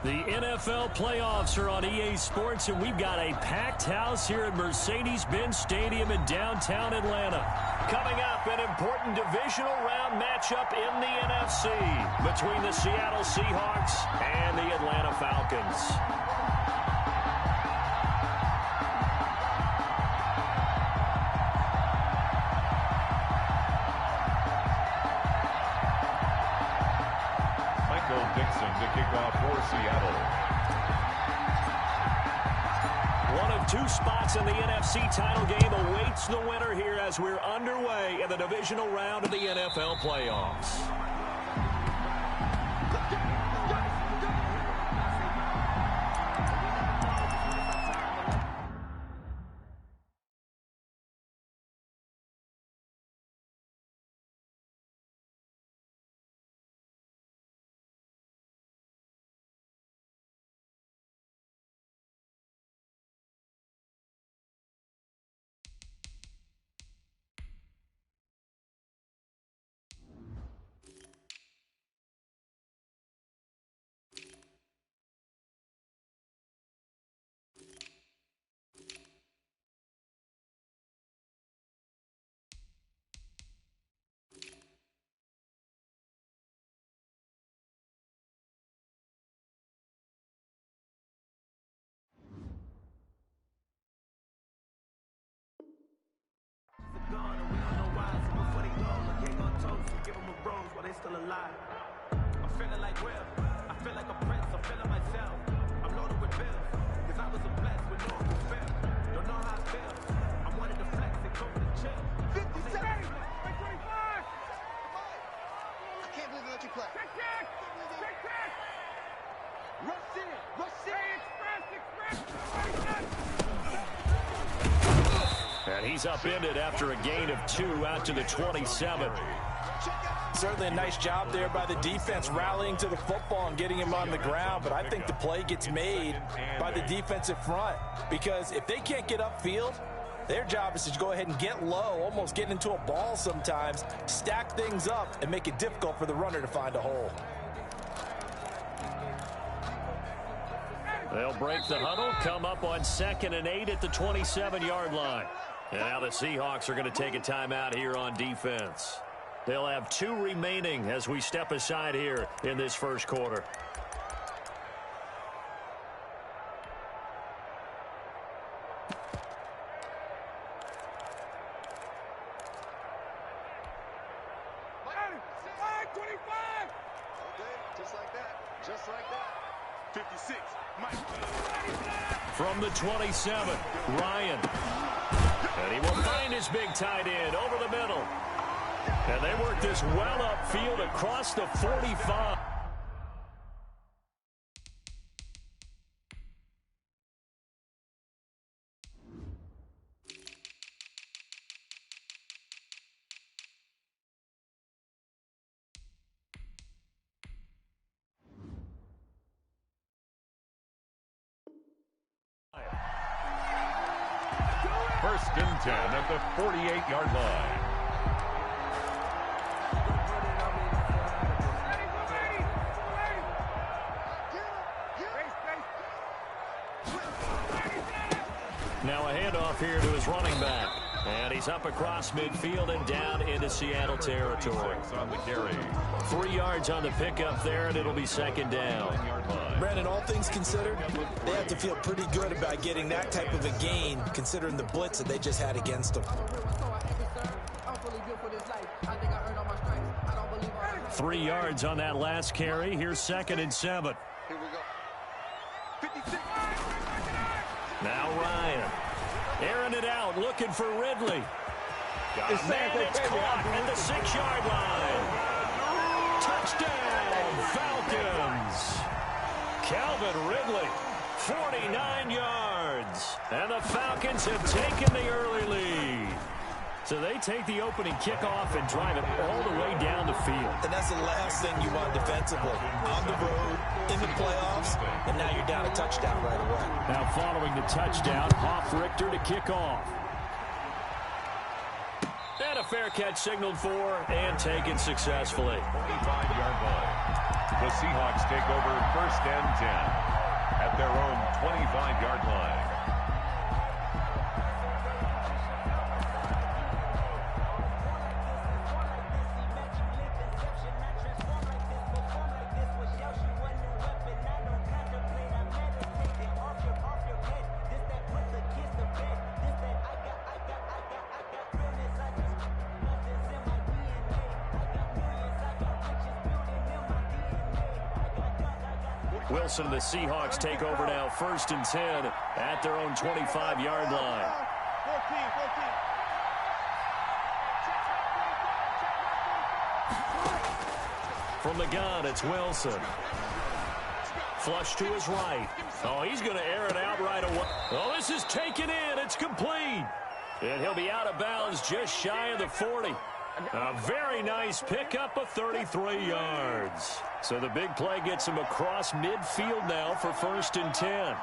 The NFL playoffs are on EA Sports, and we've got a packed house here at Mercedes-Benz Stadium in downtown Atlanta. Coming up, an important divisional round matchup in the NFC between the Seattle Seahawks and the Atlanta Falcons. To kick off for Seattle. One of two spots in the NFC title game awaits the winner here as we're underway in the divisional round of the NFL playoffs. Still alive. I'm feeling like Will. I feel like a prince. I'm feeling myself. I'm loaded with bills. Cause I was a blessed with no fail. Don't know how I feel. I wanted to flex and go to chill. 57! 25! I can't believe they let you play. Check! Rush in! And he's upended after a gain of 2 out to the 27. Certainly a nice job there by the defense rallying to the football and getting him on the ground, but I think the play gets made by the defensive front because if they can't get upfield, their job is to go ahead and get low, almost get into a ball sometimes, stack things up, and make it difficult for the runner to find a hole. They'll break the huddle, come up on 2nd and 8 at the 27-yard line. And now the Seahawks are going to take a timeout here on defense. They'll have 2 remaining as we step aside here in this first quarter. Just like that. 56. From the 27, Ryan. And he will find his big tight end over the middle. And they work this well upfield across the 45. First and 10 at the 48-yard line. Now a handoff here to his running back. And he's up across midfield and down into Seattle territory. On the carry. 3 yards on the pickup there, and it'll be second down. Brandon, all things considered, they have to feel pretty good about getting that type of a gain, considering the blitz that they just had against them. 3 yards on that last carry. Here's 2nd and 7. Here we go. 56. Now Ryan. Airing it out, looking for Ridley. Man, it's caught at the 6-yard line. Touchdown, Falcons. Calvin Ridley, 49 yards. And the Falcons have taken the early lead. So they take the opening kickoff and drive it all the way down the field. And that's the last thing you want defensively. On the road, in the playoffs, and now you're down a touchdown right away. Now following the touchdown, Hoff-Richter to kick off. And a fair catch signaled for and taken successfully. 25-yard line. The Seahawks take over 1st and 10 at their own 25-yard line. Wilson and the Seahawks take over now 1st and 10 at their own 25-yard line. From the gun, it's Wilson. Flush to his right. Oh, he's going to air it out right away. Oh, this is taken in. It's complete. And he'll be out of bounds just shy of the 40. A very nice pickup of 33 yards. So the big play gets him across midfield now for 1st and 10.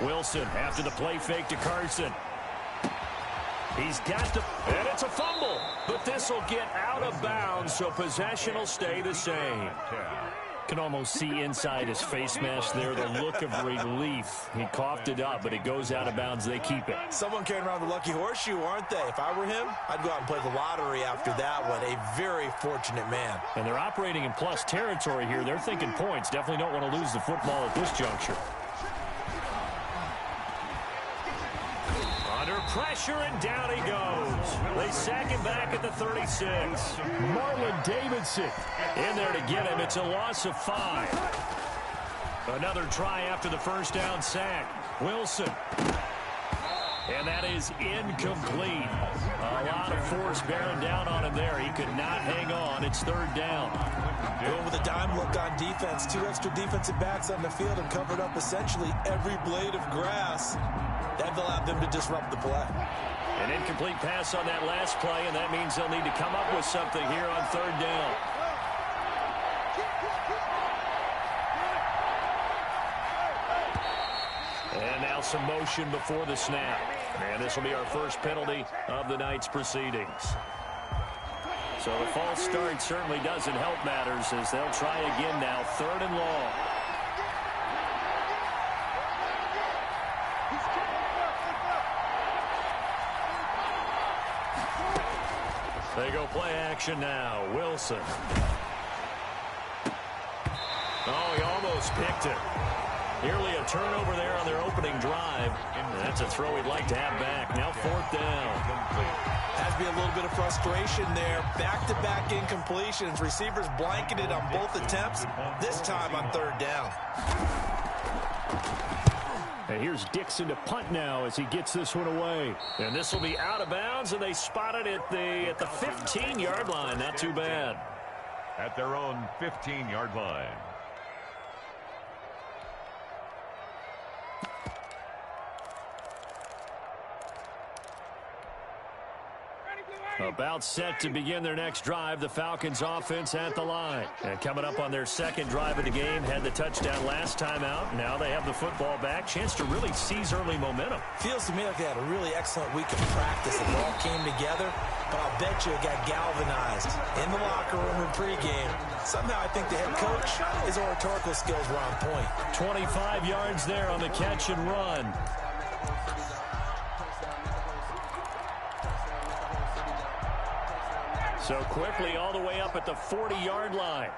Wilson after the play fake to Carson. He's got to, and it's a fumble. But this will get out of bounds, so possession will stay the same. Can almost see inside his face mask there the look of relief. He coughed it up, but it goes out of bounds. They keep it. Someone carrying around the lucky horseshoe, aren't they? If I were him, I'd go out and play the lottery after that one. A very fortunate man. And they're operating in plus territory here. They're thinking points. Definitely don't want to lose the football at this juncture. Under pressure, and down he goes. They sack him back at the 36. Marlon Davidson in there to get him. It's a loss of 5. Another try after the first down sack. Wilson. And that is incomplete. A lot of force bearing down on him there. He could not hang on. It's 3rd down. Going with a dime look on defense. 2 extra defensive backs on the field and covered up essentially every blade of grass. That allowed them to disrupt the play. An incomplete pass on that last play, and that means they'll need to come up with something here on 3rd down. And now some motion before the snap. And this will be our first penalty of the night's proceedings. So the false start certainly doesn't help matters as they'll try again now, 3rd and long. They go play action now. Wilson. Oh, he almost picked it. Nearly a turnover there on their opening drive. And that's a throw he'd like to have back. Now 4th down. Has to be a little bit of frustration there. Back-to-back incompletions. Receivers blanketed on both attempts. This time on 3rd down. And here's Dixon to punt now as he gets this one away. And this will be out of bounds, and they spot it at the 15-yard line. Not too bad. At their own 15-yard line. About set to begin their next drive, the Falcons offense at the line. And coming up on their 2nd drive of the game, had the touchdown last time out. Now they have the football back. Chance to really seize early momentum. Feels to me like they had a really excellent week of practice. It all came together, but I'll bet you it got galvanized in the locker room in pregame. Somehow I think the head coach, his oratorical skills were on point. 25 yards there on the catch and run. So quickly all the way up at the 40-yard line.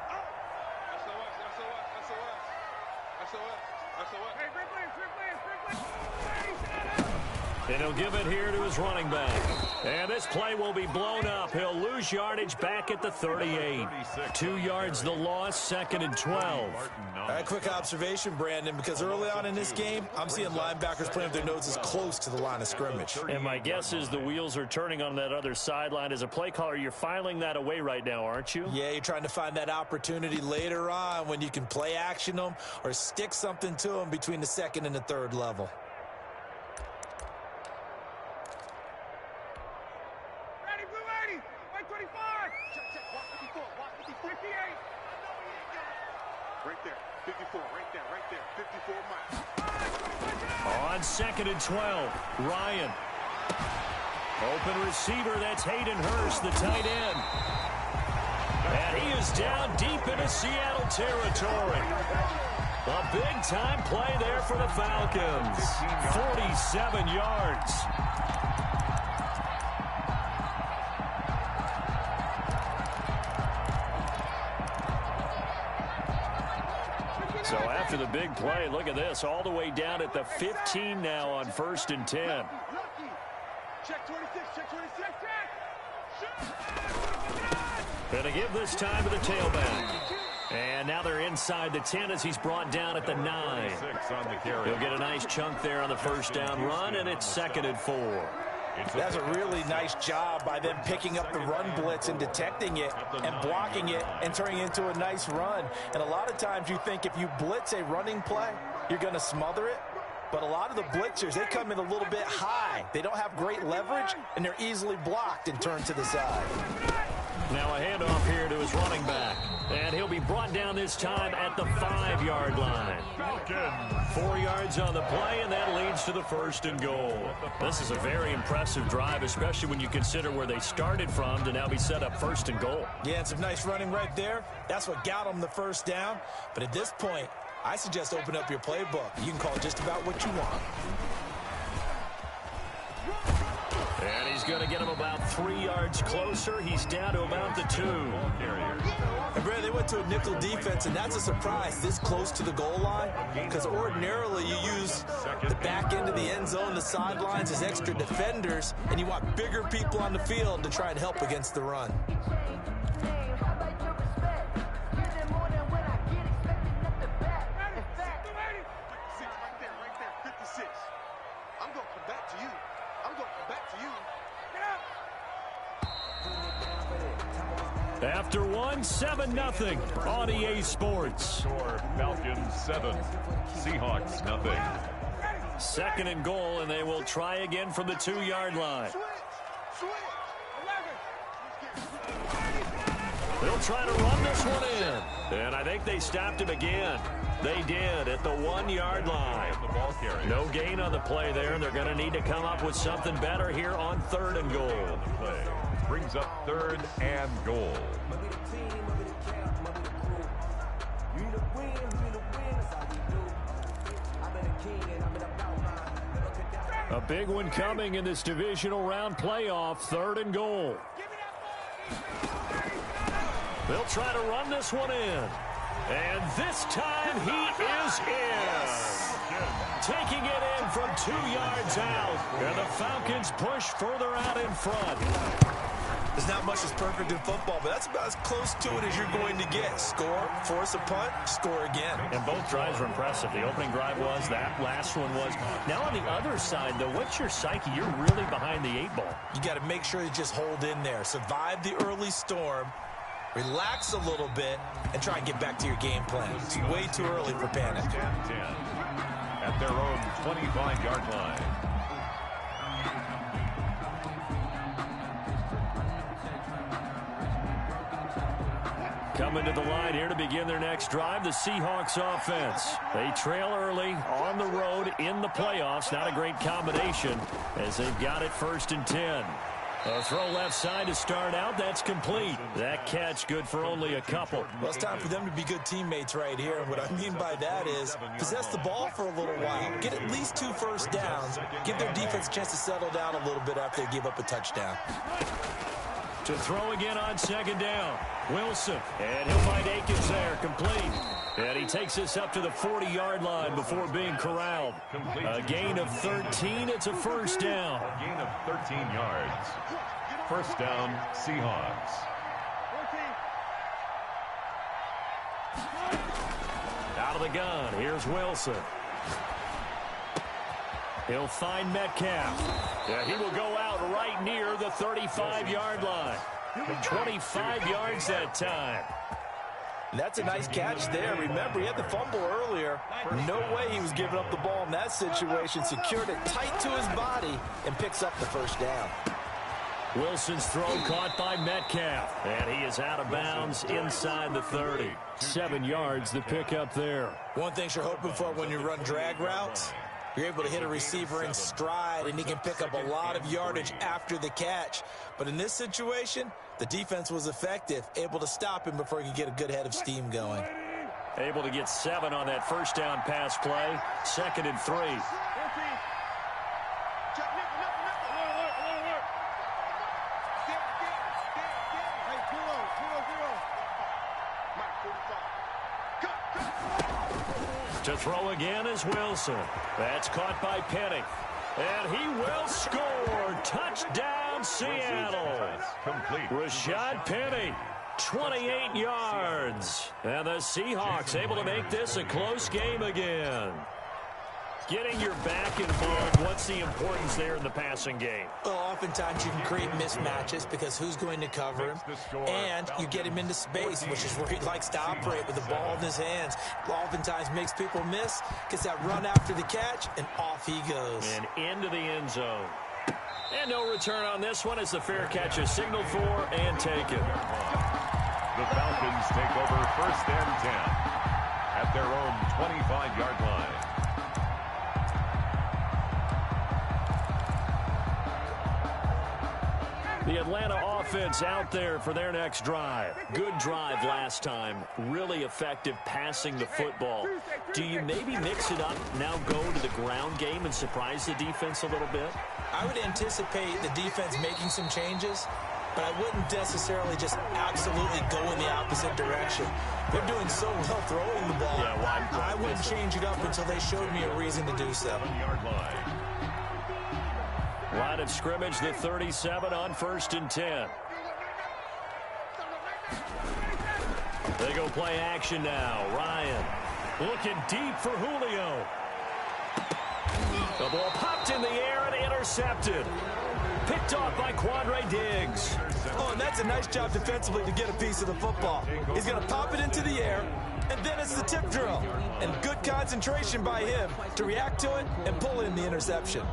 And he'll give it here to his running back. And this play will be blown up. He'll lose yardage back at the 38. 2 yards the loss, 2nd and 12. A quick observation, Brandon, because early on in this game, I'm seeing linebackers playing with their noses close to the line of scrimmage. And my guess is the wheels are turning on that other sideline. As a play caller, you're filing that away right now, aren't you? Yeah, you're trying to find that opportunity later on when you can play action them or stick something to them between the 2nd and the 3rd level. On 2nd and 12, Ryan. Open receiver, that's Hayden Hurst, the tight end. And he is down deep into Seattle territory. A big-time play there for the Falcons. 47 yards. So after the big play, look at this, all the way down at the 15 now on 1st and 10. Check 26, check 26, Gonna give this time to the tailback. And now they're inside the 10 as he's brought down at the 9. He'll get a nice chunk there on the first down run, and it's 2nd and 4. That's a really nice job by them picking up the run blitz and detecting it and blocking it and turning it into a nice run. And a lot of times you think if you blitz a running play, you're going to smother it. But a lot of the blitzers, they come in a little bit high. They don't have great leverage, and they're easily blocked and turned to the side. Now a handoff here to his running back. And he'll be brought down this time at the 5-yard line. 4 yards on the play, and that leads to the 1st and goal. This is a very impressive drive, especially when you consider where they started from to now be set up 1st and goal. Yeah, and some nice running right there. That's what got them the first down. But at this point, I suggest open up your playbook. You can call just about what you want. And he's going to get him about 3 yards closer. He's down to about the 2. And Brad, they went to a nickel defense, and that's a surprise this close to the goal line, because ordinarily you use the back end of the end zone, the sidelines as extra defenders, and you want bigger people on the field to try and help against the run. After 1, 7-0 on EA Sports. Score Falcons 7, Seahawks 0. 2nd and goal, and they will try again from the 2-yard line. They'll try to run this one in. And I think they stopped him again. They did at the 1-yard line. No gain on the play there. They're going to need to come up with something better here on 3rd and goal. Brings up 3rd and goal. A big one coming in this divisional round playoff. 3rd and goal. They'll try to run this one in. And this time he is in. Taking it in from 2 yards out. And the Falcons push further out in front. There's not much that's perfect in football, but that's about as close to it as you're going to get. Score, force a punt, score again. And both drives were impressive. The opening drive was, that last one was. Now on the other side, though, what's your psyche? You're really behind the 8 ball. You got to make sure you just hold in there. Survive the early storm, relax a little bit, and try and get back to your game plan. It's way too early for panic. 10 at their own 25-yard line. Coming to the line here to begin their next drive, the Seahawks offense. They trail early on the road in the playoffs. Not a great combination as they've got it 1st and 10. A throw left side to start out. That's complete. That catch good for only a couple. Well, it's time for them to be good teammates right here. And what I mean by that is possess the ball for a little while. Get at least 2 first downs. Give their defense a chance to settle down a little bit after they give up a touchdown. To throw again on 2nd down. Wilson. And he'll find Akins there. Complete. And he takes this up to the 40-yard line before being corralled. A gain of 13. It's a 1st down. A gain of 13 yards. 1st down, Seahawks. Out of the gun. Here's Wilson. He'll find Metcalf. Yeah, he will go out right near the 35-yard line. 25 yards that time. That's a nice catch there. Remember, he had the fumble earlier. No way he was giving up the ball in that situation. Secured it tight to his body and picks up the 1st down. Wilson's throw caught by Metcalf. And he is out of bounds inside the 30. 7 yards the pick up there. One thing you're hoping for when you run drag routes, You're able to hit a receiver in stride, and he can pick up a lot of yardage after the catch. But in this situation, the defense was effective, able to stop him before he could get a good head of steam going. Able to get 7 on that first down pass play. 2nd and 3. To throw again is Wilson. That's caught by Penny. And he will score. Touchdown, Seattle. Rashad Penny, 28 yards. And the Seahawks able to make this a close game again. Getting your back involved, what's the importance there in the passing game? Well, oftentimes you can create mismatches because who's going to cover him, and you get him into space, which is where he likes to operate with the ball in his hands. Oftentimes makes people miss, gets that run after the catch, and off he goes. And into the end zone. And no return on this one as the fair catch is signaled for and taken. The Falcons take over 1st and 10 at their own 25-yard line. The Atlanta offense out there for their next drive. Good drive last time. Really effective passing the football. Do you maybe mix it up, now go to the ground game and surprise the defense a little bit? I would anticipate the defense making some changes, but I wouldn't necessarily just absolutely go in the opposite direction. They're doing so well throwing the ball. Yeah, well, I wouldn't change it up until they showed me a reason to do so. 7-yard line. Line of scrimmage, the 37 on 1st and 10. They go play action now. Ryan looking deep for Julio. The ball popped in the air and intercepted. Picked off by Quandre Diggs. Oh, and that's a nice job defensively to get a piece of the football. He's going to pop it into the air, and then it's the tip drill. And good concentration by him to react to it and pull in the interception.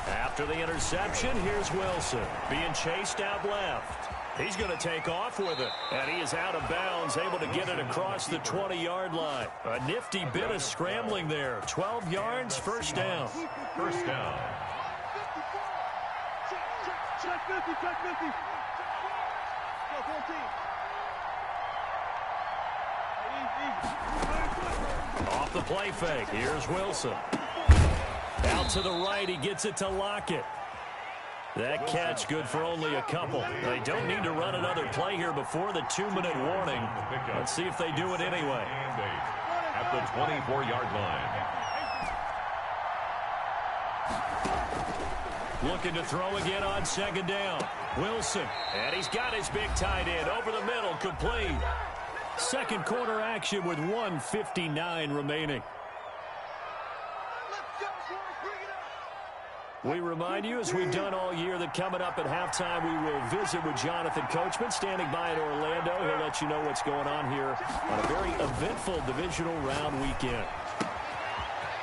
After the interception, here's Wilson being chased out left. He's going to take off with it, and he is out of bounds, able to get it across the 20-yard line. A nifty bit of scrambling there. 12 yards, 1st down. 1st down. Off the play fake, here's Wilson. Out to the right, he gets it to Lockett. That catch good for only a couple. They don't need to run another play here before the 2-minute warning. Let's see if they do it anyway. At the 24-yard line. Looking to throw again on 2nd down. Wilson, and he's got his big tight end over the middle, complete. 2nd quarter action with 1:59 remaining. We remind you, as we've done all year, that coming up at halftime, we will visit with Jonathan Coachman, standing by in Orlando. He'll let you know what's going on here on a very eventful divisional round weekend.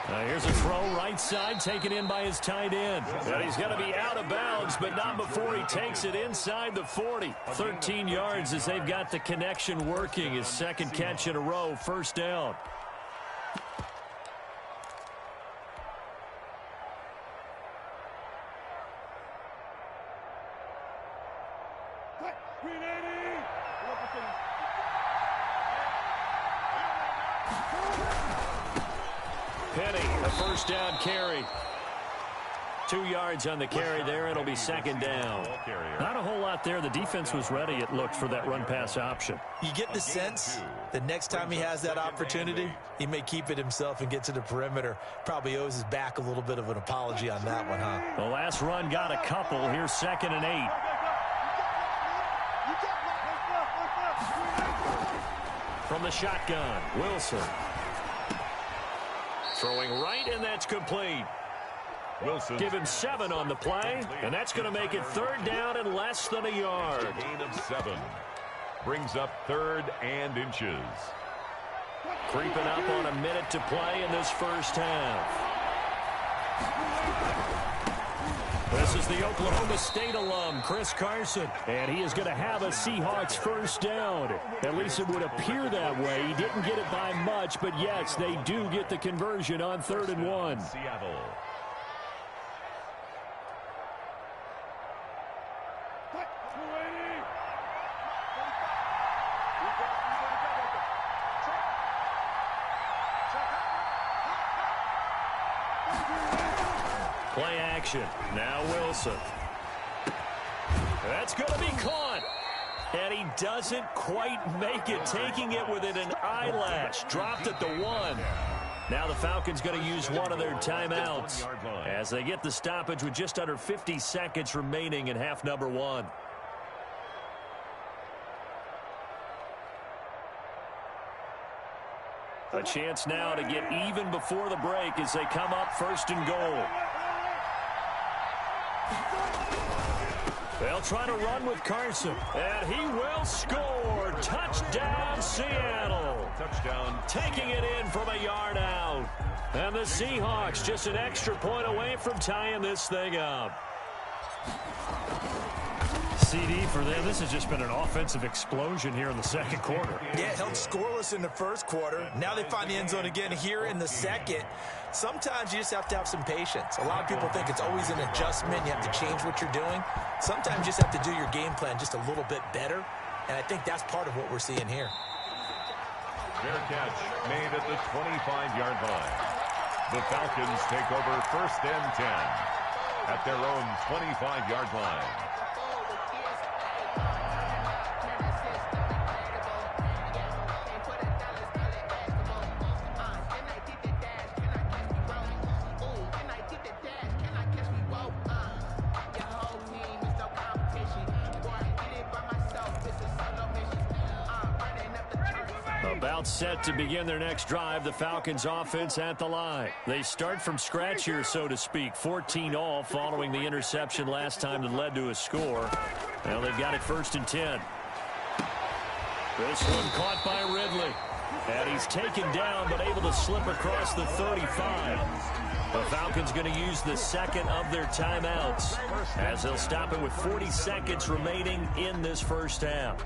Here's a throw right side, taken in by his tight end. And he's going to be out of bounds, but not before he takes it inside the 40. 13 yards as they've got the connection working. His 2nd catch in a row, 1st down. Penny, a 1st down carry. 2 yards on the carry there. It'll be 2nd down. Not a whole lot there. The defense was ready, it looked, for that run-pass option. You get the sense that next time he has that opportunity, he may keep it himself and get to the perimeter. Probably owes his back a little bit of an apology on that one, huh? The last run got a couple. Here's 2nd and 8. From the shotgun, Wilson. Throwing right, and that's complete. Wilson. Give him 7 on the play, and that's going to make it 3rd down and less than a yard. A gain of 7. Brings up 3rd and inches. Creeping up on a minute to play in this 1st half. This is the Oklahoma State alum, Chris Carson, and he is going to have a Seahawks first down. At least it would appear that way. He didn't get it by much, but yes, they do get the conversion on 3rd and 1. Seattle. Play action. Now Wilson. That's going to be caught. And he doesn't quite make it, taking it within an eyelash. Dropped at the 1. Now the Falcons going to use one of their timeouts as they get the stoppage with just under 50 seconds remaining in half number 1. A chance now to get even before the break as they come up 1st and goal. They'll try to run with Carson, and he will score. Touchdown, Seattle. Touchdown. Taking it in from a yard out. And the Seahawks just an extra point away from tying this thing up. CD for them. This has just been an offensive explosion here in the 2nd quarter. Yeah, held scoreless in the 1st quarter. Now they find the end zone again here in the 2nd. Sometimes you just have to have some patience. A lot of people think it's always an adjustment. You have to change what you're doing. Sometimes you just have to do your game plan just a little bit better. And I think that's part of what we're seeing here. Fair catch made at the 25-yard line. The Falcons take over 1st and 10 at their own 25-yard line. About set to begin their next drive, the Falcons offense at the line. They start from scratch here, so to speak. 14 all following the interception last time that led to a score. Now they've got it 1st and 10. This one caught by Ridley. And he's taken down but able to slip across the 35. The Falcons going to use the 2nd of their timeouts as they'll stop it with 40 seconds remaining in this 1st half.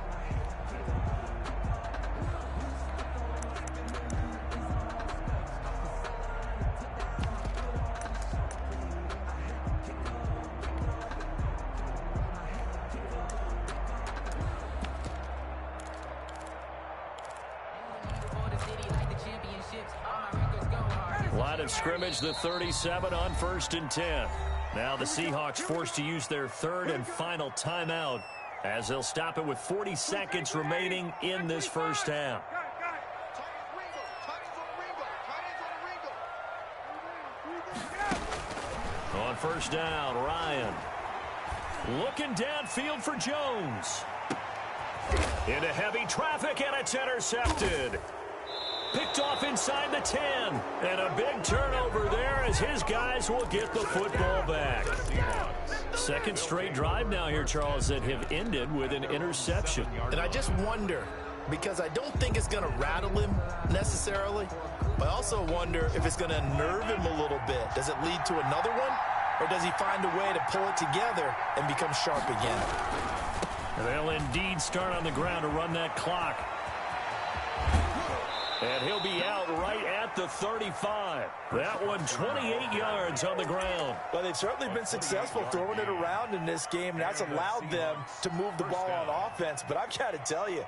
Line of scrimmage, the 37 on 1st and 10. Now the Seahawks forced to use their 3rd and final timeout as they'll stop it with 40 seconds remaining in this 1st half. On 1st down, Ryan. Looking downfield for Jones. Into heavy traffic, and it's intercepted. Picked off inside the 10. And a big turnover there as his guys will get the football back. 2nd straight drive now here, Charles, that have ended with an interception. And I just wonder, because I don't think it's going to rattle him necessarily, but I also wonder if it's going to nerve him a little bit. Does it lead to another one, or does he find a way to pull it together and become sharp again? They'll indeed start on the ground to run that clock. And he'll be out right at the 35. That one 28 yards on the ground. Well, they've certainly been successful throwing it around in this game, and that's allowed them to move the ball on offense. But I've got to tell you,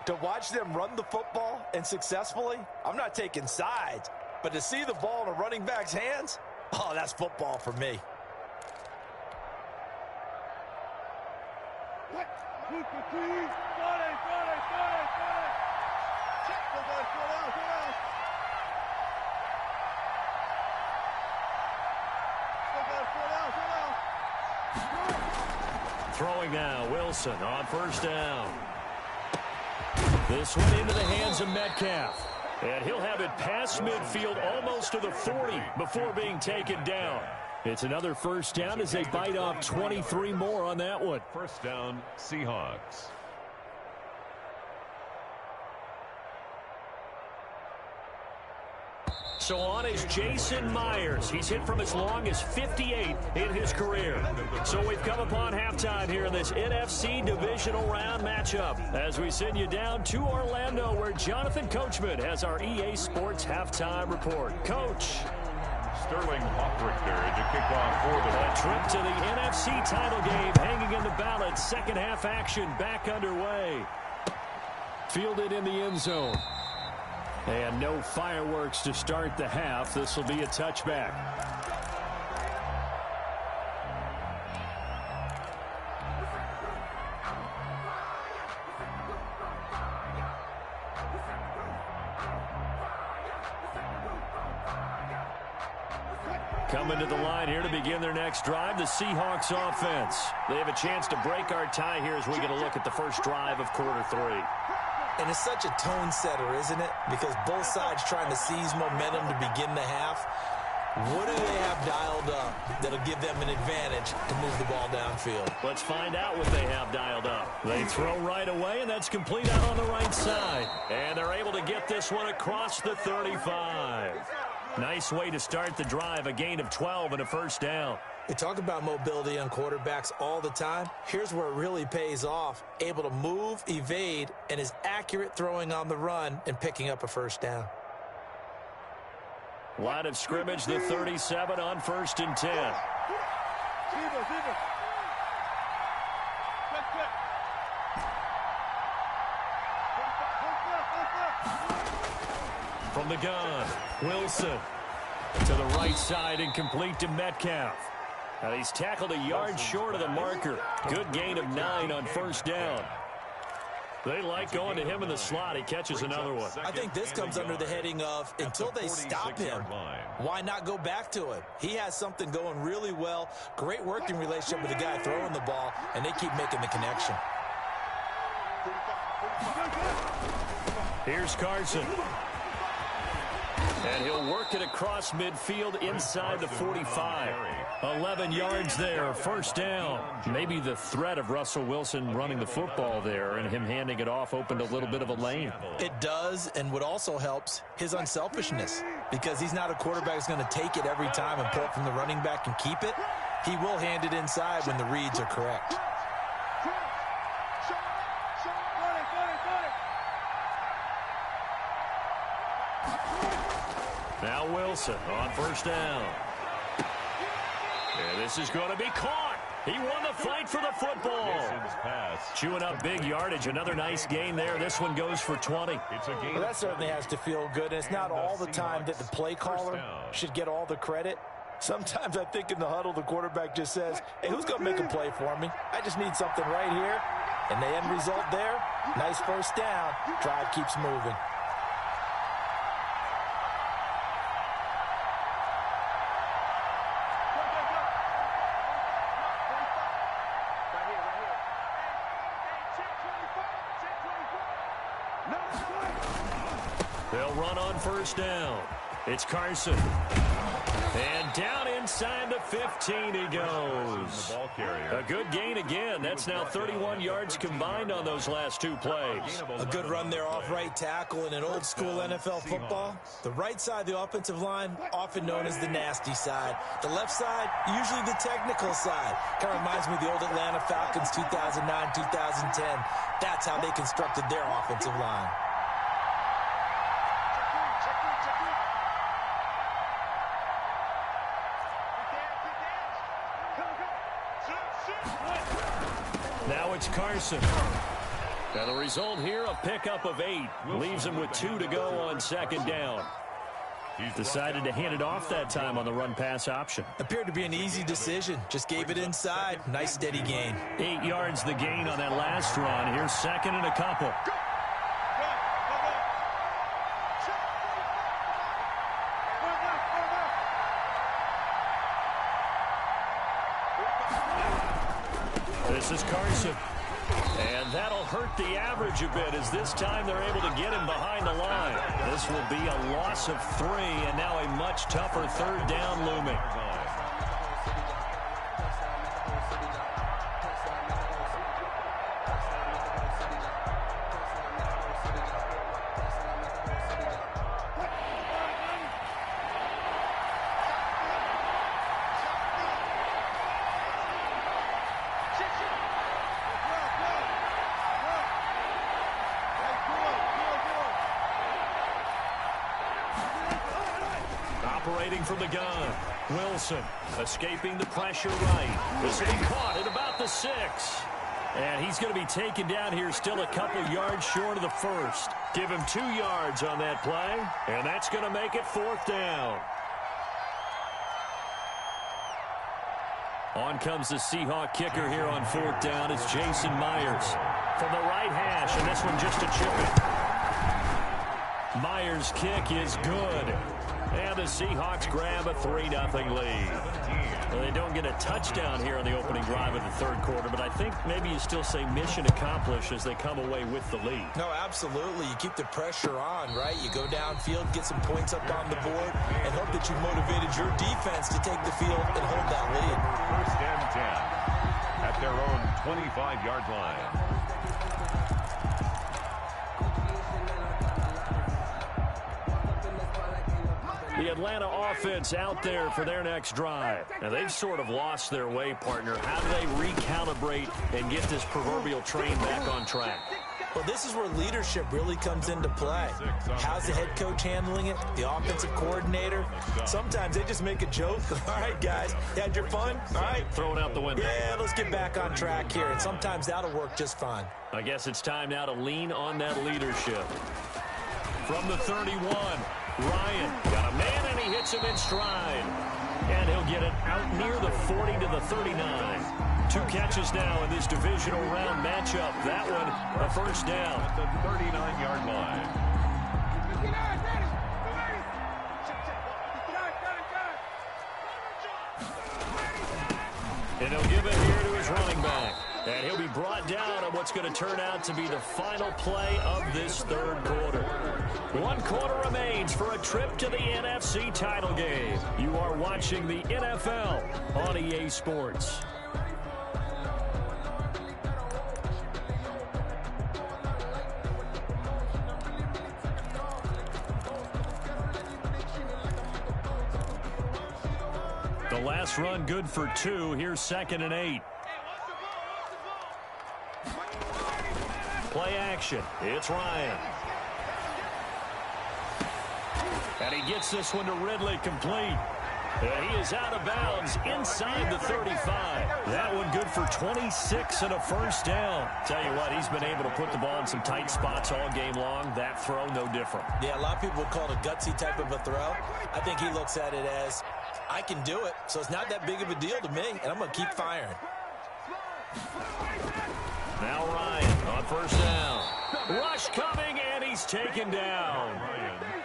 to watch them run the football and successfully, I'm not taking sides, but to see the ball in a running back's hands, oh, that's football for me. Throwing now, Wilson on 1st down. This one into the hands of Metcalf. And he'll have it past midfield almost to the 40 before being taken down. It's another 1st down as they bite off 23 more on that one. 1st down, Seahawks. So on is Jason Myers. He's hit from as long as 58 in his career. So we've come upon halftime here in this NFC Divisional Round matchup as we send you down to Orlando where Jonathan Coachman has our EA Sports halftime report. Coach. Sterling Hoffrichter to kick off for the A trip to the NFC title game hanging in the balance. Second half action back underway. Fielded in the end zone. And no fireworks to start the half. This will be a touchback. Coming to the line here to begin their next drive, the Seahawks offense. They have a chance to break our tie here as we get a look at the first drive of quarter 3. And it's such a tone setter, isn't it? Because both sides trying to seize momentum to begin the half. What do they have dialed up that'll give them an advantage to move the ball downfield? Let's find out what they have dialed up. They throw right away, and that's complete out on the right side. And they're able to get this one across the 35. Nice way to start the drive, a gain of 12 and a first down. We talk about mobility on quarterbacks all the time. Here's where it really pays off. Able to move, evade, and is accurate throwing on the run and picking up a first down. Line of scrimmage, the 37 on 1st and 10. From the gun, Wilson to the right side and complete to Metcalf. Now he's tackled a yard short of the marker. Good gain of 9 on first down. They like going to him in the slot. He catches another one. I think this comes under the heading of until they stop him, why not go back to him? He has something going really well. Great working relationship with the guy throwing the ball, and they keep making the connection. Here's Carson. And he'll work it across midfield inside the 45. 11 yards there, first down. Maybe the threat of Russell Wilson running the football there and him handing it off opened a little bit of a lane. It does, and what also helps, his unselfishness. Because he's not a quarterback who's going to take it every time and pull it from the running back and keep it. He will hand it inside when the reads are correct. Now Wilson on first down. And this is going to be caught. He won the fight for the football. Chewing up big yardage. Another nice gain there. This one goes for 20. Well, that certainly has to feel good. And it's not all the time that the play caller should get all the credit. Sometimes I think in the huddle, the quarterback just says, hey, who's going to make a play for me? I just need something right here. And the end result there, nice first down. Drive keeps moving. They'll run on first down. It's Carson. And down inside the 15 he goes. A good gain again. That's now 31 yards combined on those last 2 plays. A good run there off right tackle in an old school NFL football. The right side of the offensive line, often known as the nasty side. The left side, usually the technical side. Kind of reminds me of the old Atlanta Falcons 2009-2010. That's how they constructed their offensive line. Now it's Carson. And the result here, a pickup of 8. Leaves him with 2 to go on second down. He's decided to hand it off that time on the run-pass option. Appeared to be an easy decision. Just gave it inside. Nice steady gain. 8 yards the gain on that last run. Here's second and a couple. This is Carson. And that'll hurt the average a bit as this time they're able to get him behind the line. This will be a loss of 3 and now a much tougher third down looming. Operating from the gun. Wilson escaping the pressure right. This will be caught at about the 6. And he's going to be taken down here still a couple yards short of the first. Give him 2 yards on that play, and that's going to make it 4th down. On comes the Seahawk kicker here on 4th down. It's Jason Myers from the right hash, and this one just a chip it. Myers' kick is good. And the Seahawks grab a 3-0 lead. Well, they don't get a touchdown here on the opening drive of the 3rd quarter, but I think maybe you still say mission accomplished as they come away with the lead. No, absolutely. You keep the pressure on, right? You go downfield, get some points up on the board, and hope that you motivated your defense to take the field and hold that lead. 1st and 10 at their own 25-yard line. The Atlanta offense out there for their next drive. Now, they've sort of lost their way, partner. How do they recalibrate and get this proverbial train back on track? Well, this is where leadership really comes into play. How's the head coach handling it? The offensive coordinator? Sometimes they just make a joke. All right, guys, you had your fun? All right. Throw it out the window. Yeah, let's get back on track here. And sometimes that'll work just fine. I guess it's time now to lean on that leadership. From the 31, Ryan got a man, and he hits him in stride. And he'll get it out near the 40 to the 39. 2 catches now in this divisional round matchup. That one, a 1st down. At the 39-yard line. And he'll give it here to his running back. And he'll be brought down on what's going to turn out to be the final play of this 3rd quarter. 1 quarter remains for a trip to the NFC title game. You are watching the NFL on EA Sports. The last run good for 2. Here's 2nd and 8. Play action. It's Ryan. And he gets this one to Ridley complete. And he is out of bounds inside the 35. That one good for 26 and a 1st down. Tell you what, he's been able to put the ball in some tight spots all game long. That throw, no different. Yeah, a lot of people would call it a gutsy type of a throw. I think he looks at it as, I can do it, so it's not that big of a deal to me, and I'm going to keep firing. Now Ryan on 1st down. Rush coming, and he's taken down.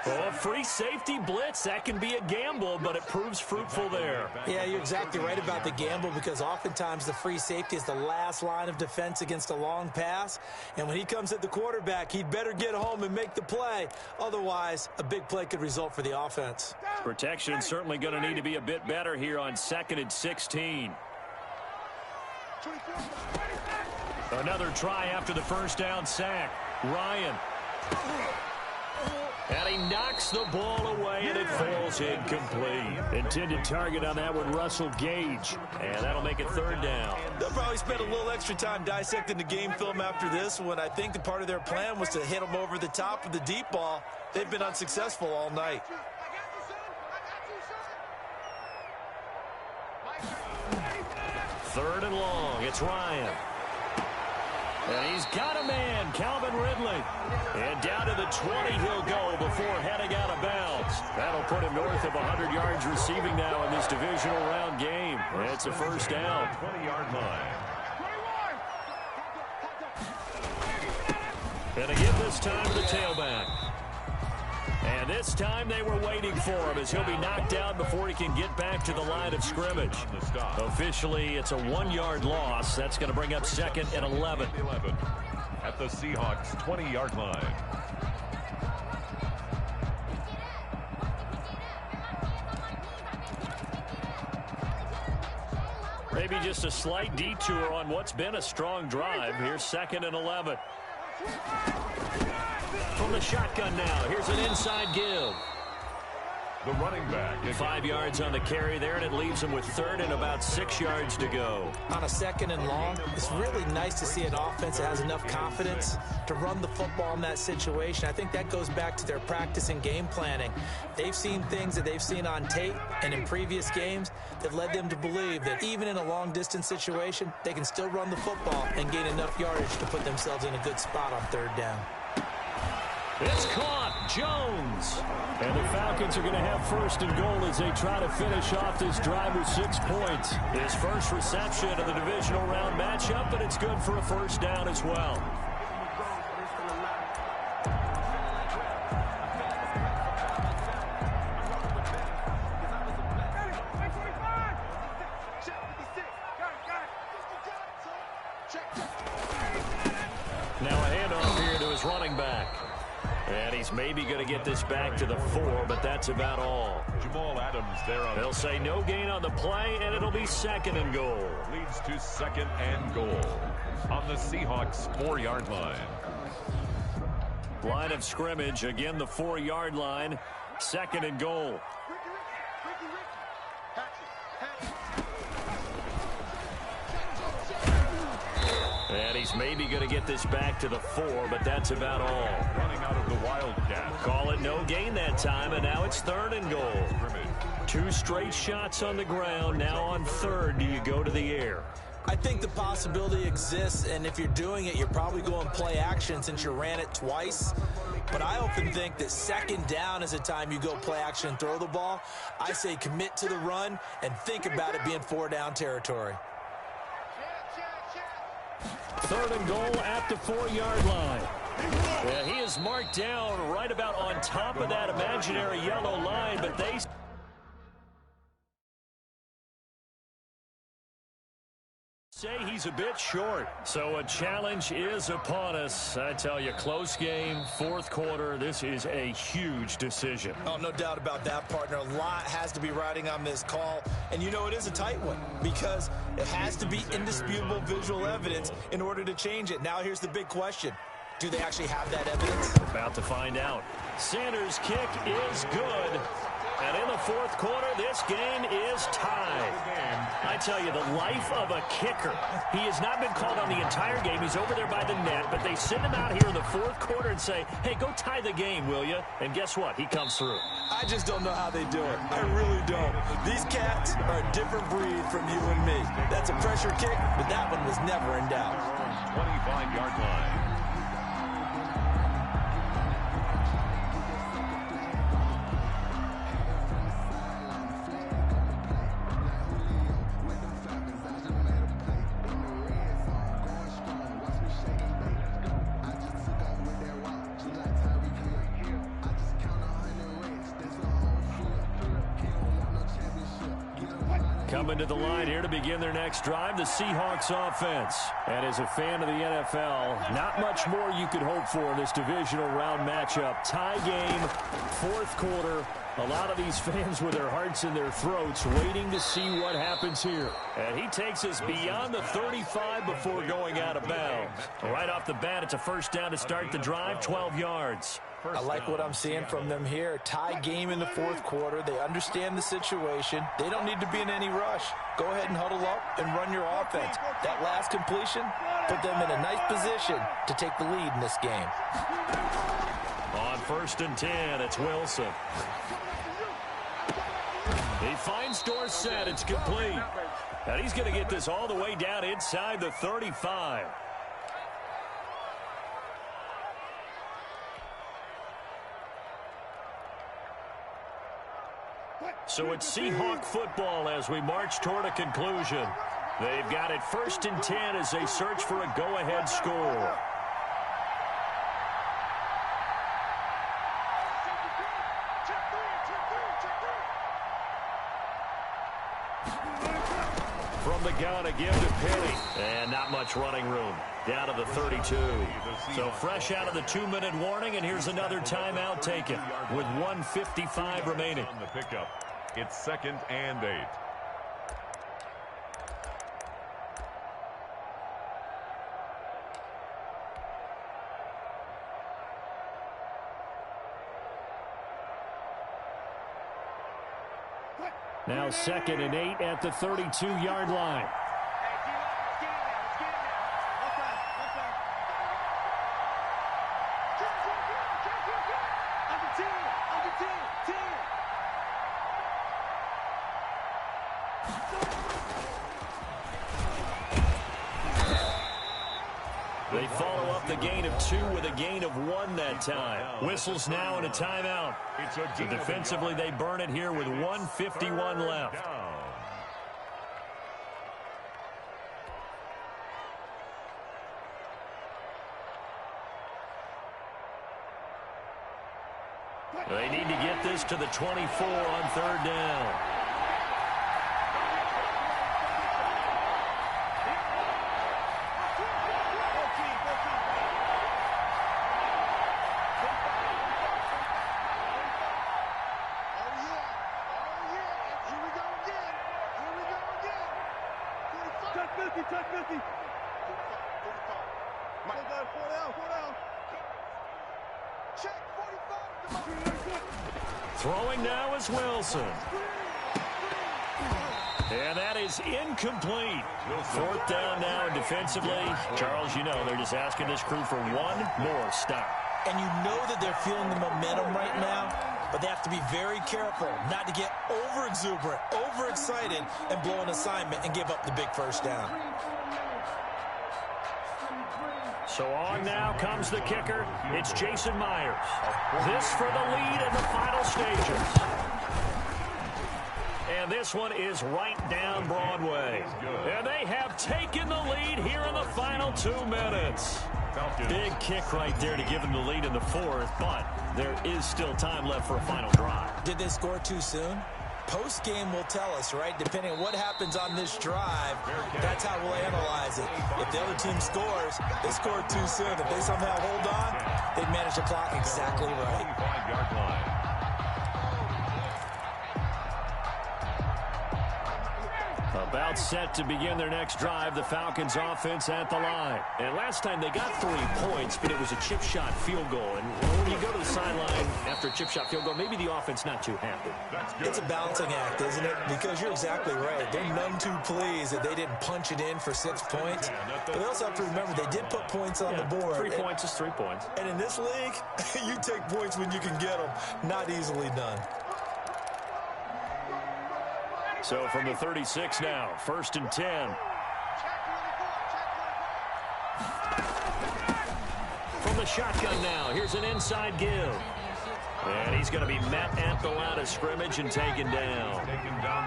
Oh, a free safety blitz, that can be a gamble, but it proves fruitful there. Yeah, you're exactly right about the gamble, because oftentimes the free safety is the last line of defense against a long pass. And when he comes at the quarterback, he'd better get home and make the play. Otherwise, a big play could result for the offense. Protection certainly going to need to be a bit better here on 2nd and 16. Another try after the 1st down sack. Ryan. And he knocks the ball away, and it falls incomplete. Intended target on that one, Russell Gage. And that'll make it 3rd down. They'll probably spend a little extra time dissecting the game film after this one. I think the part of their plan was to hit him over the top of the deep ball. They've been unsuccessful all night. 3rd and long. It's Ryan. And he's got a man, Calvin Ridley. And down to the 20 he'll go before heading out of bounds. That'll put him north of 100 yards receiving now in this divisional round game. It's a 1st down. 20-yard line. And again this time to the tailback. And this time they were waiting for him as he'll be knocked down before he can get back to the line of scrimmage. Officially, it's a 1-yard loss. That's going to bring up 2nd and 11. At the Seahawks 20-yard line. Maybe just a slight detour on what's been a strong drive. Here's 2nd and 11. From the shotgun now, here's an inside give. the running back. 5 yards on the carry there, and it leaves him with third and about 6 yards to go. On a second and long, it's really nice to see an offense that has enough confidence to run the football in that situation. I think that goes back to their practice and game planning. They've seen things that they've seen on tape and in previous games that led them to believe that even in a long-distance situation, they can still run the football and gain enough yardage to put themselves in a good spot on third down. It's caught. Jones. And the Falcons are going to have first and goal as they try to finish off this drive with 6 points. His first reception of the divisional round matchup, but it's good for a first down as well. Now a handoff here to his running back. And he's maybe going to get this back to the 4, but that's about all. Jamal Adams there on. They'll say no gain on the play, and it'll be second and goal. Leads to second and goal on the Seahawks 4-yard line. Line of scrimmage, again the 4-yard line, second and goal. And he's maybe going to get this back to the 4, but that's about all. Running out of the Wildcat. Call it no gain that time, and now it's third and goal. 2 straight shots on the ground. Now on third, do you go to the air? I think the possibility exists, and if you're doing it, you're probably going play action since you ran it twice. But I often think that second down is the time you go play action and throw the ball. I say commit to the run and think about it being 4-down territory. Third and goal at the 4-yard line. Yeah, he is marked down right about on top of that imaginary yellow line, but they say he's a bit short. So a challenge is upon us. I tell you, close game, fourth quarter. This is a huge decision. Oh, no doubt about that, partner. A lot has to be riding on this call. And you know it is a tight one because it has to be indisputable visual evidence in order to change it. Now here's the big question. Do they actually have that evidence? About to find out. Sanders' kick is good. And in the fourth quarter, this game is tied. I tell you, the life of a kicker. He has not been called on the entire game. He's over there by the net, but they send him out here in the fourth quarter and say, hey, go tie the game, will you? And guess what? He comes through. I just don't know how they do it. I really don't. These cats are a different breed from you and me. That's a pressure kick, but that one was never in doubt. 25-yard line. Coming to the line here to begin their next drive, the Seahawks offense. And as a fan of the NFL, not much more you could hope for in this divisional round matchup. Tie game, fourth quarter. A lot of these fans with their hearts in their throats waiting to see what happens here. And he takes us beyond the 35 before going out of bounds. Right off the bat, it's a first down to start the drive, 12 yards. I like what I'm seeing from them here. Tie game in the fourth quarter. They understand the situation. They don't need to be in any rush. Go ahead and huddle up and run your offense. That last completion put them in a nice position to take the lead in this game. On first and 10, it's Wilson. He finds Dorsett. It's complete. And he's going to get this all the way down inside the 35. So it's Seahawk football as we march toward a conclusion. They've got it first and 10 as they search for a go-ahead score. From the gun, a give to Penny. And not much running room. Down to the 32. So fresh out of the 2-minute warning, and here's another timeout taken with 1:55 remaining. On the pickup, it's second and 8. Now 2nd and 8 at the 32-yard line. They follow up the gain of 2 with a gain of 1 that time. Whistles now and a timeout. So defensively, they burn it here with 1:51 left. They need to get this to the 24 on 3rd down. Throwing now is Wilson. And that is incomplete. 4th down now, and defensively, Charles, you know, they're just asking this crew for one more stop. And you know that they're feeling the momentum right now, but they have to be very careful not to get over-exuberant, over-excited, and blow an assignment and give up the big 1st down. So on now comes the kicker. It's Jason Myers. This for the lead in the final stages. And this one is right down Broadway. And they have taken the lead here in the final 2 minutes. Big kick right there to give them the lead in the 4th, but there is still time left for a final drive. Did they score too soon? Post-game will tell us, right? Depending on what happens on this drive, that's how we'll analyze it. If the other team scores, they scored too soon. If they somehow hold on, they manage the clock exactly right. 25-yard line. About set to begin their next drive, the Falcons offense at the line. And last time they got 3 points, but it was a chip shot field goal. And when you go to the sideline after a chip shot field goal, maybe the offense not too happy. It's a balancing act, isn't it? Because you're exactly right. They're none too pleased that they didn't punch it in for 6 points. But they also have to remember they did put points on the board. 3 points is 3 points. And in this league, you take points when you can get them. Not easily done. So from the 36 now, 1st and 10. From the shotgun now, here's an inside give. And he's going to be met at the line of scrimmage and taken down.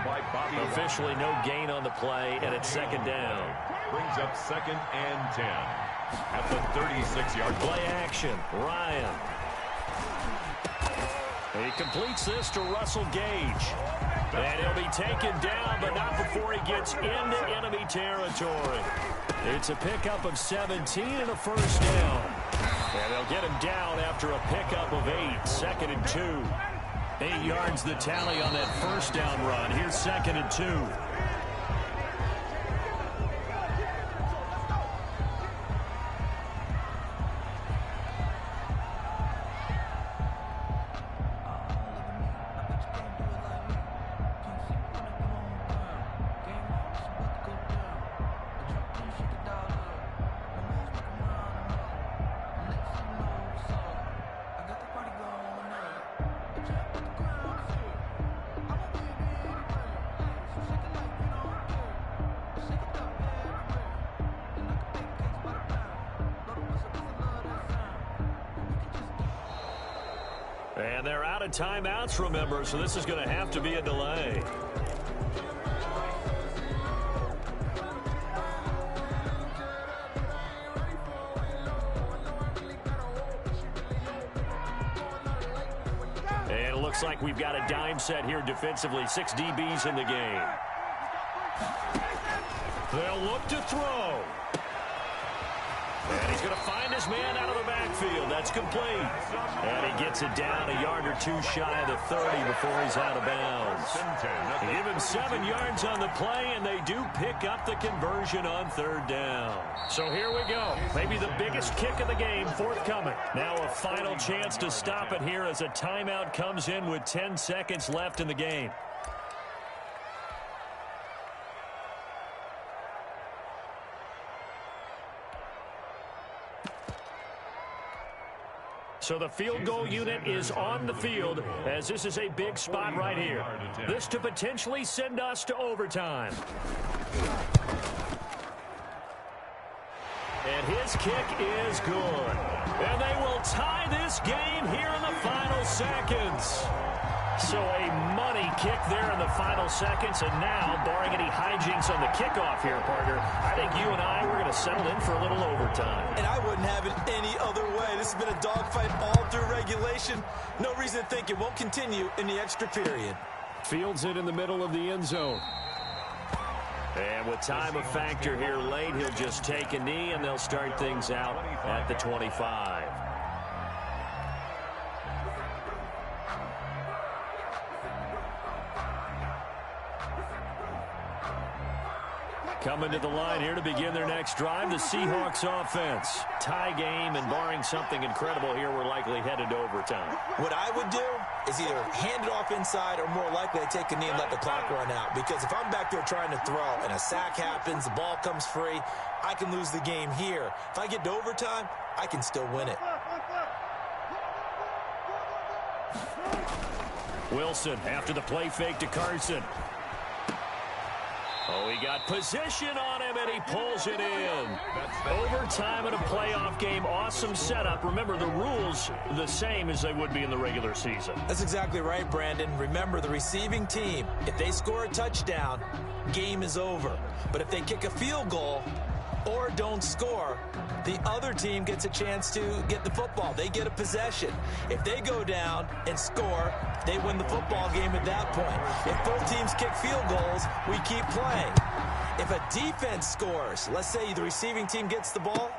By Bobby. Officially no gain on the play, and it's 2nd down. Brings up 2nd and 10 at the 36-yard play action. Ryan. He completes this to Russell Gage. And he'll be taken down, but not before he gets into enemy territory. It's a pickup of 17 and a 1st down. And they'll get him down after a pickup of 8, 2nd and 2. 8 yards the tally on that 1st down run. Here's 2nd and 2. And they're out of timeouts, remember, so this is going to have to be a delay. And it looks like we've got a dime set here defensively. 6 DBs in the game. They'll look to throw. And he's going to find his man out of the backfield. That's complete. And he gets it down a yard or 2 shy of the 30 before he's out of bounds. They give him 7 yards on the play, and they do pick up the conversion on 3rd down. So here we go. Maybe the biggest kick of the game forthcoming. Now a final chance to stop it here as a timeout comes in with 10 seconds left in the game. So the field goal unit is on the field as this is a big spot right here. This to potentially send us to overtime. And his kick is good. And they will tie this game here in the final seconds. So a money kick there in the final seconds. And now, barring any hijinks on the kickoff here, partner, I think you and I, we're going to settle in for a little overtime. And I wouldn't have it any other way. This has been a dogfight all through regulation. No reason to think it won't continue in the extra period. Fields it in the middle of the end zone. And with time a factor here late, he'll just take a knee, and they'll start things out at the 25. Coming to the line here to begin their next drive, the Seahawks offense. Tie game, and barring something incredible here, we're likely headed to overtime. What I would do is either hand it off inside or more likely I take a knee and let the clock run out. Because if I'm back there trying to throw and a sack happens, the ball comes free, I can lose the game here. If I get to overtime, I can still win it. Wilson after the play fake to Carson. Oh, he got position on him, and he pulls it in. Overtime in a playoff game. Awesome setup. Remember, the rules the same as they would be in the regular season. That's exactly right, Brandon. Remember, the receiving team, if they score a touchdown, game is over. But if they kick a field goal or don't score, the other team gets a chance to get the football. They get a possession. If they go down and score, they win the football game at that point. If both teams kick field goals, we keep playing. If a defense scores, let's say the receiving team gets the ball,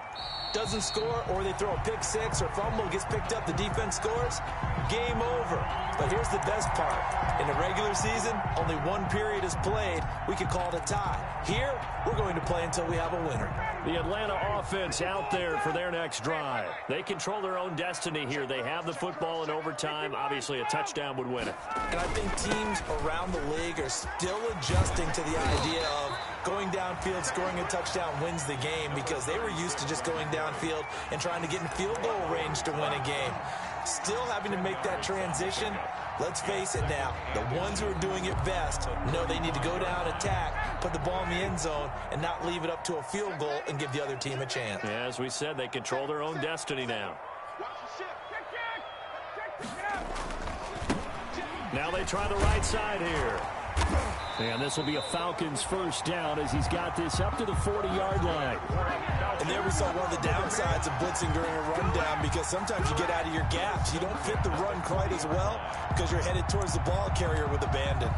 doesn't score, or they throw a pick six or fumble, gets picked up, the defense scores, game over. But here's the best part. In the regular season, only one period is played. We could call it a tie. Here, we're going to play until we have a winner. The Atlanta offense out there for their next drive. They control their own destiny here. They have the football in overtime. Obviously, a touchdown would win it. And I think teams around the league are still adjusting to the idea of going downfield, scoring a touchdown wins the game, because they were used to just going downfield and trying to get in field goal range to win a game. Still having to make that transition. Let's face it now, the ones who are doing it best know they need to go down, attack, put the ball in the end zone, and not leave it up to a field goal and give the other team a chance. Yeah, as we said, they control their own destiny now. Now they try the right side here. And this will be a Falcons first down as he's got this up to the 40-yard line. And there we saw one of the downsides of blitzing during a rundown, because sometimes you get out of your gaps. You don't fit the run quite as well because you're headed towards the ball carrier with abandon.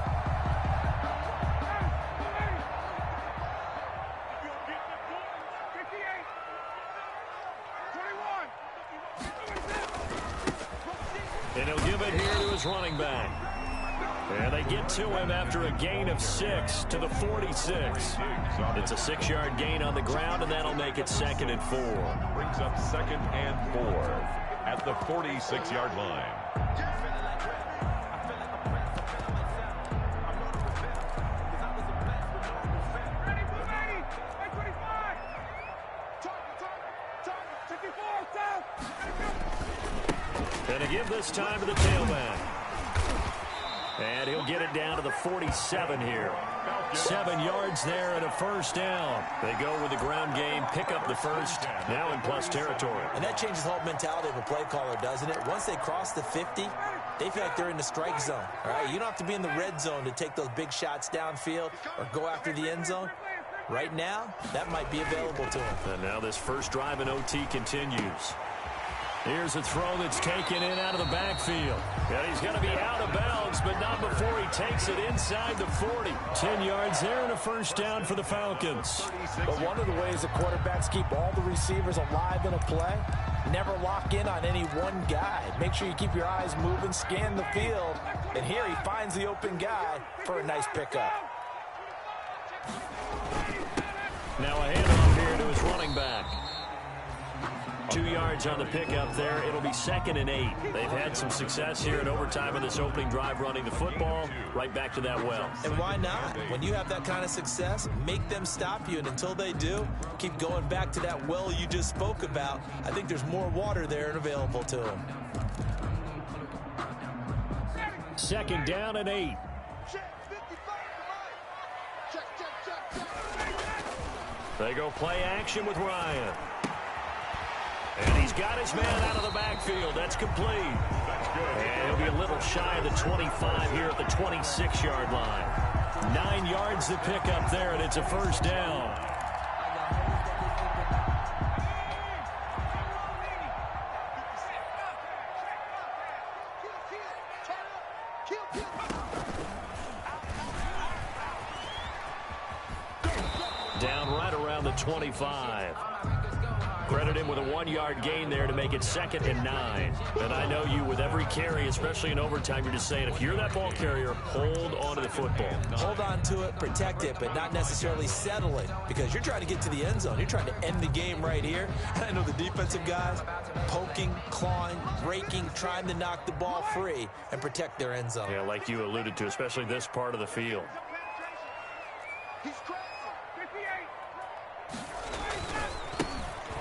And he'll give it here to his running back. And they get to him after a gain of 6 to the 46. It's a 6-yard gain on the ground, and that'll make it 2nd and 4. Brings up 2nd and 4 at the 46-yard line. And to give this time to the tailback. And he'll get it down to the 47 here. 7 yards there and a first down. They go with the ground game, pick up the first, now in plus territory. And that changes the whole mentality of a play caller, doesn't it? Once they cross the 50, they feel like they're in the strike zone. All right, you don't have to be in the red zone to take those big shots downfield or go after the end zone. Right now, that might be available to him. And now this first drive in OT continues. Here's a throw that's taken in out of the backfield. And he's going to be out of bounds, but not before he takes it inside the 40. 10 yards there and a first down for the Falcons. But one of the ways the quarterbacks keep all the receivers alive in a play, never lock in on any one guy. Make sure you keep your eyes moving, scan the field. And here he finds the open guy for a nice pickup. Now a handoff here to his running back. 2 yards on the pickup there. It'll be 2nd and 8. They've had some success here in overtime in this opening drive running the football right back to that well. And why not? When you have that kind of success, make them stop you. And until they do, keep going back to that well you just spoke about. I think there's more water there and available to them. 2nd down and 8. They go play action with Ryan. And he's got his man out of the backfield. That's complete. And he'll be a little shy of the 25 here at the 26-yard line. 9 yards to pick up there, and it's a 1st down. Down right around the 25. Credit him with a 1-yard gain there to make it 2nd and 9. And I know you, with every carry, especially in overtime, you're just saying, if you're that ball carrier, hold on to the football. Hold on to it, protect it, but not necessarily settle it, because you're trying to get to the end zone. You're trying to end the game right here. And I know the defensive guys poking, clawing, raking, trying to knock the ball free and protect their end zone. Yeah, like you alluded to, especially this part of the field.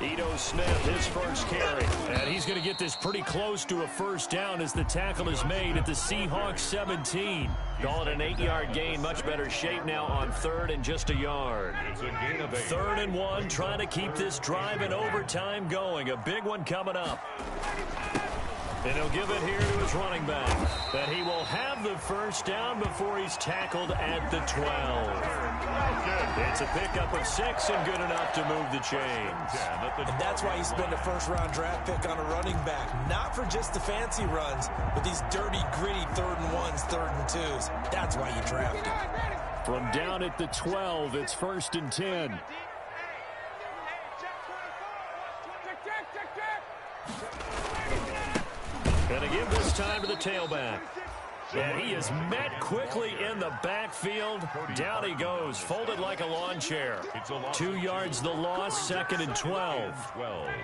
Ito Smith, his first carry. And he's going to get this pretty close to a 1st down as the tackle is made at the Seahawks 17. Call it an 8-yard gain. Much better shape now on 3rd and just a yard. It's a gain of 8. 3rd and 1, trying to keep this drive in overtime going. A big one coming up. And he'll give it here to his running back. But he will have the 1st down before he's tackled at the 12. It's a pickup of 6 and good enough to move the chains. And that's why you spend a 1st-round draft pick on a running back. Not for just the fancy runs, but these dirty, gritty 3rd and 1s, 3rd and 2s. That's why you draft him. From down at the 12, it's 1st and 10. And again this time to the tailback. And he is met quickly in the backfield. Down he goes, folded like a lawn chair. 2 yards the loss, 2nd and 12.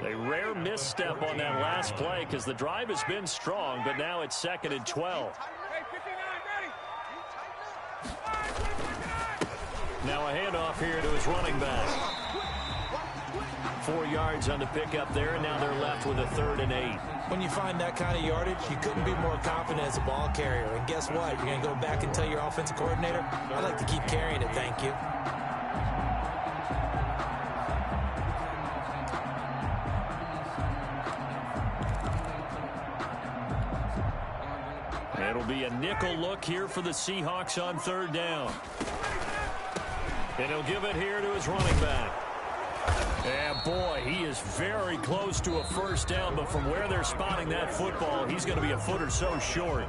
A rare misstep on that last play because the drive has been strong, but now it's 2nd and 12. Now a handoff here to his running back. 4 yards on the pickup there, and now they're left with a 3rd and 8. When you find that kind of yardage, you couldn't be more confident as a ball carrier. And guess what? You're going to go back and tell your offensive coordinator, I'd like to keep carrying it, thank you. It'll be a nickel look here for the Seahawks on 3rd down. And he'll give it here to his running back. And boy, he is very close to a 1st down, but from where they're spotting that football, he's going to be a foot or so short.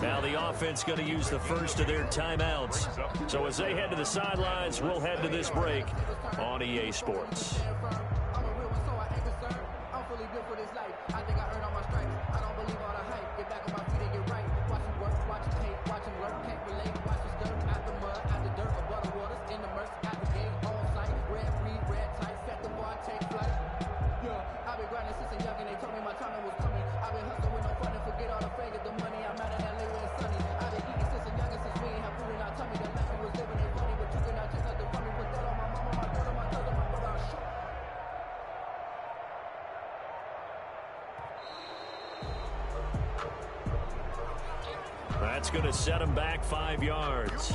Now the offense going to use the first of their timeouts. So as they head to the sidelines, we'll head to this break on EA Sports. That's going to set him back 5 yards.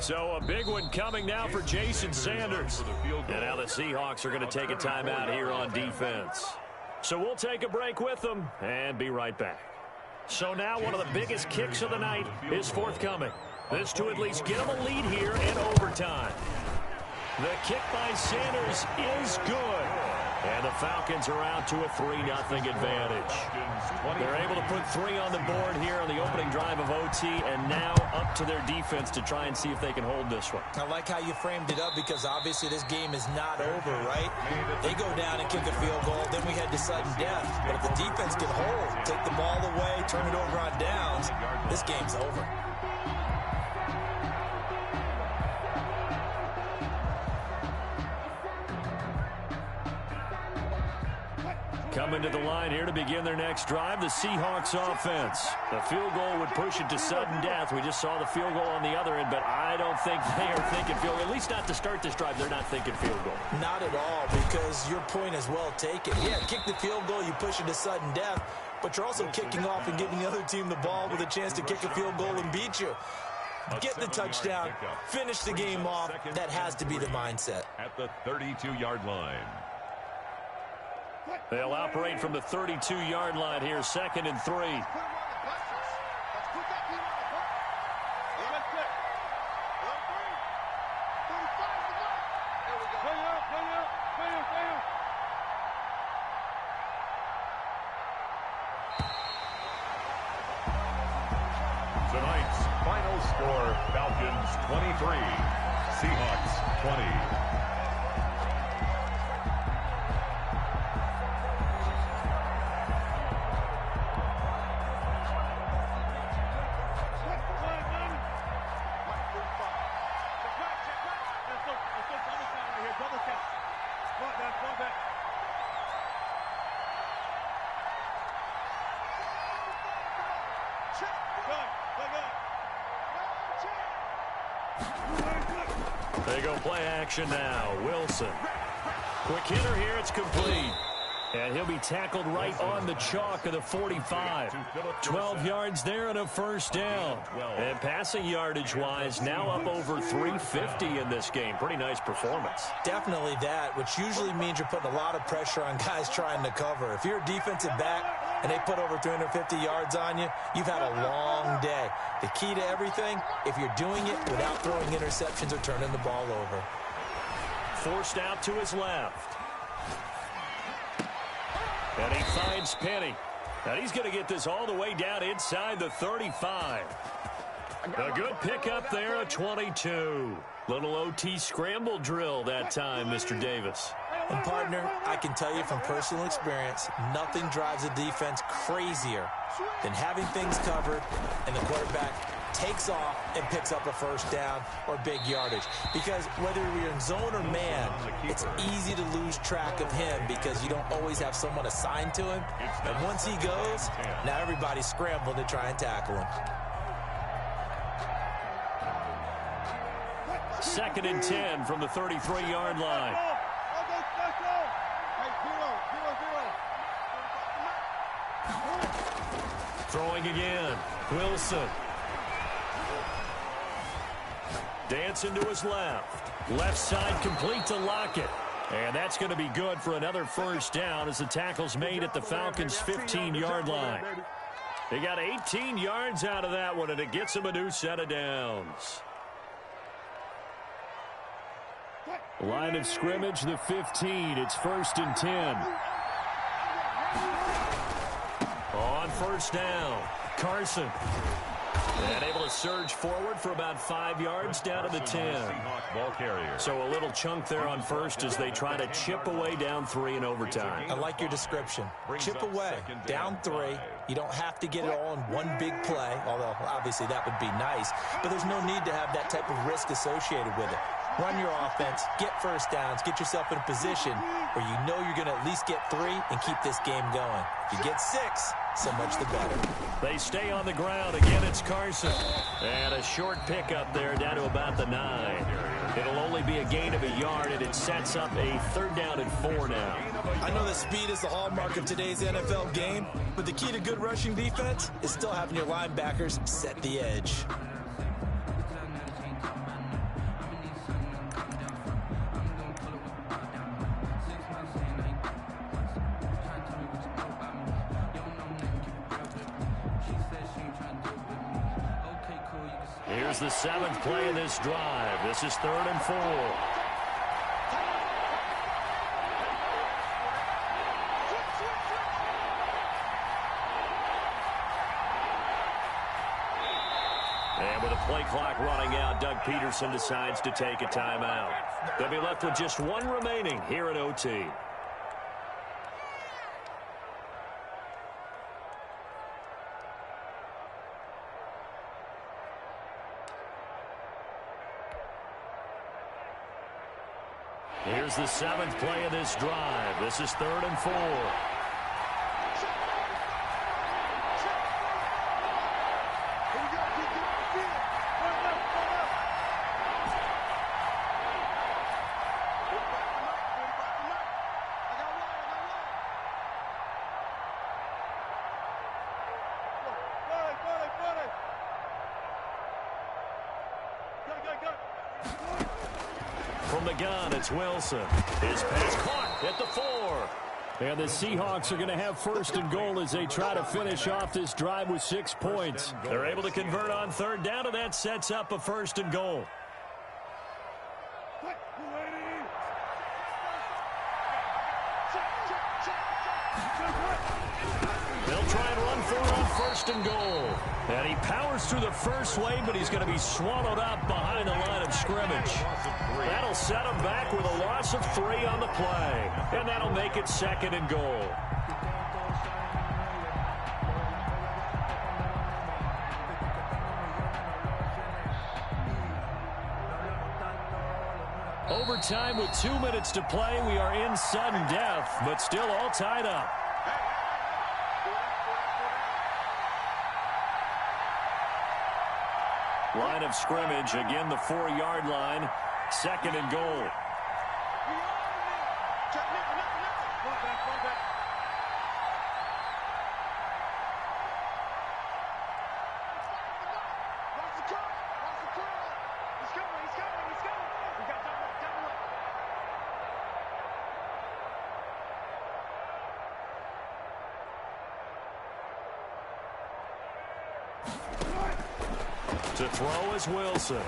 So a big one coming now for Jason Sanders. And now the Seahawks are going to take a timeout here on defense. So we'll take a break with them and be right back. So now one of the biggest kicks of the night is forthcoming. This to at least get them a lead here in overtime. The kick by Sanders is good. And the Falcons are out to a 3-0 advantage. They're able to put 3 on the board here on the opening drive of OT, and now up to their defense to try and see if they can hold this one. I like how you framed it up because obviously this game is not over, right? They go down and kick a field goal, then we head to sudden death. But if the defense can hold, take the ball away, turn it over on downs, this game's over. Coming to the line here to begin their next drive, the Seahawks offense. The field goal would push it to sudden death. We just saw the field goal on the other end, but I don't think they are thinking field goal. At least not to start this drive, they're not thinking field goal. Not at all, because your point is well taken. Yeah, kick the field goal, you push it to sudden death, but you're also kicking off and giving the other team the ball with a chance to kick a field goal and beat you. Get the touchdown, finish the game off. That has to be the mindset. At the 32-yard line. They'll operate from the 32-yard line here, 2nd and 3. Tonight's final score, Falcons 23, Seahawks 20. They go play action now. Wilson. Quick hitter here. It's complete. And he'll be tackled right on the chalk of the 45. 12 yards there and a first down. And passing yardage-wise, now up over 350 in this game. Pretty nice performance. Definitely that, which usually means you're putting a lot of pressure on guys trying to cover. If you're a defensive back and they put over 350 yards on you, you've had a long day. The key to everything, if you're doing it without throwing interceptions or turning the ball over. Forced out to his left. And he finds Penny. And he's going to get this all the way down inside the 35. A good pickup there at 22. Little OT scramble drill that time, Mr. Davis. And, partner, I can tell you from personal experience, nothing drives a defense crazier than having things covered and the quarterback takes off and picks up a first down or big yardage. Because whether you're in zone or man, it's easy to lose track of him because you don't always have someone assigned to him. And once he goes, now everybody's scrambling to try and tackle him. 2nd and 10 from the 33-yard line. Throwing again. Wilson. Dancing to his left. Left side complete to Lockett. And that's going to be good for another first down as the tackle's made at the Falcons' 15-yard line. They got 18 yards out of that one, and it gets them a new set of downs. Line of scrimmage, the 15. It's 1st and 10. On first down, Carson. And able to surge forward for about 5 yards down to the 10. Ball carrier. So a little chunk there on first as they try to chip away down 3 in overtime. I like your description. Chip away, down 3. You don't have to get it all in one big play, although obviously that would be nice. But there's no need to have that type of risk associated with it. Run your offense, get first downs, get yourself in a position where you know you're going to at least get 3 and keep this game going. If you get 6, so much the better. They stay on the ground. Again, it's Carson. And a short pickup there down to about the 9. It'll only be a gain of a yard, and it sets up a 3rd down and 4 now. I know that speed is the hallmark of today's NFL game, but the key to good rushing defense is still having your linebackers set the edge. Here's the 7th play of this drive. This is 3rd and 4. play clock running out, Doug Peterson decides to take a timeout. They'll be left with just one remaining here at OT. Here's the 7th play of this drive. This is 3rd and 4. From the gun, it's Wilson. His pass caught at the 4. And the Seahawks are going to have 1st and goal as they try to finish off this drive with 6 points. They're able to convert on 3rd down, and that sets up a 1st and goal. They'll try and run for it on 1st and goal. And he powers through the first wave, but he's going to be swallowed up behind the line of scrimmage. That'll set him back with a loss of 3 on the play. And that'll make it 2nd and goal. Overtime with 2 minutes to play. We are in sudden death, but still all tied up. Line of scrimmage, again the 4-yard line, 2nd and goal. To throw is Wilson.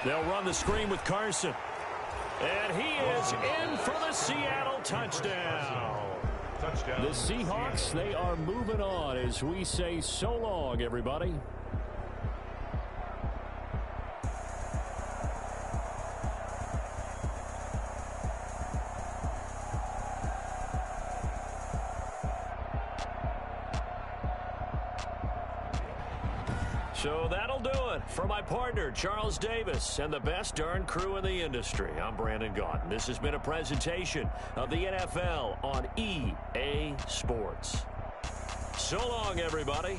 They'll run the screen with Carson. And he is in for the Seattle touchdown. The Seahawks, they are moving on as we say so long, everybody. So that'll do it for my partner, Charles Davis, and the best darn crew in the industry. I'm Brandon Gaudin. This has been a presentation of the NFL on EA Sports. So long, everybody.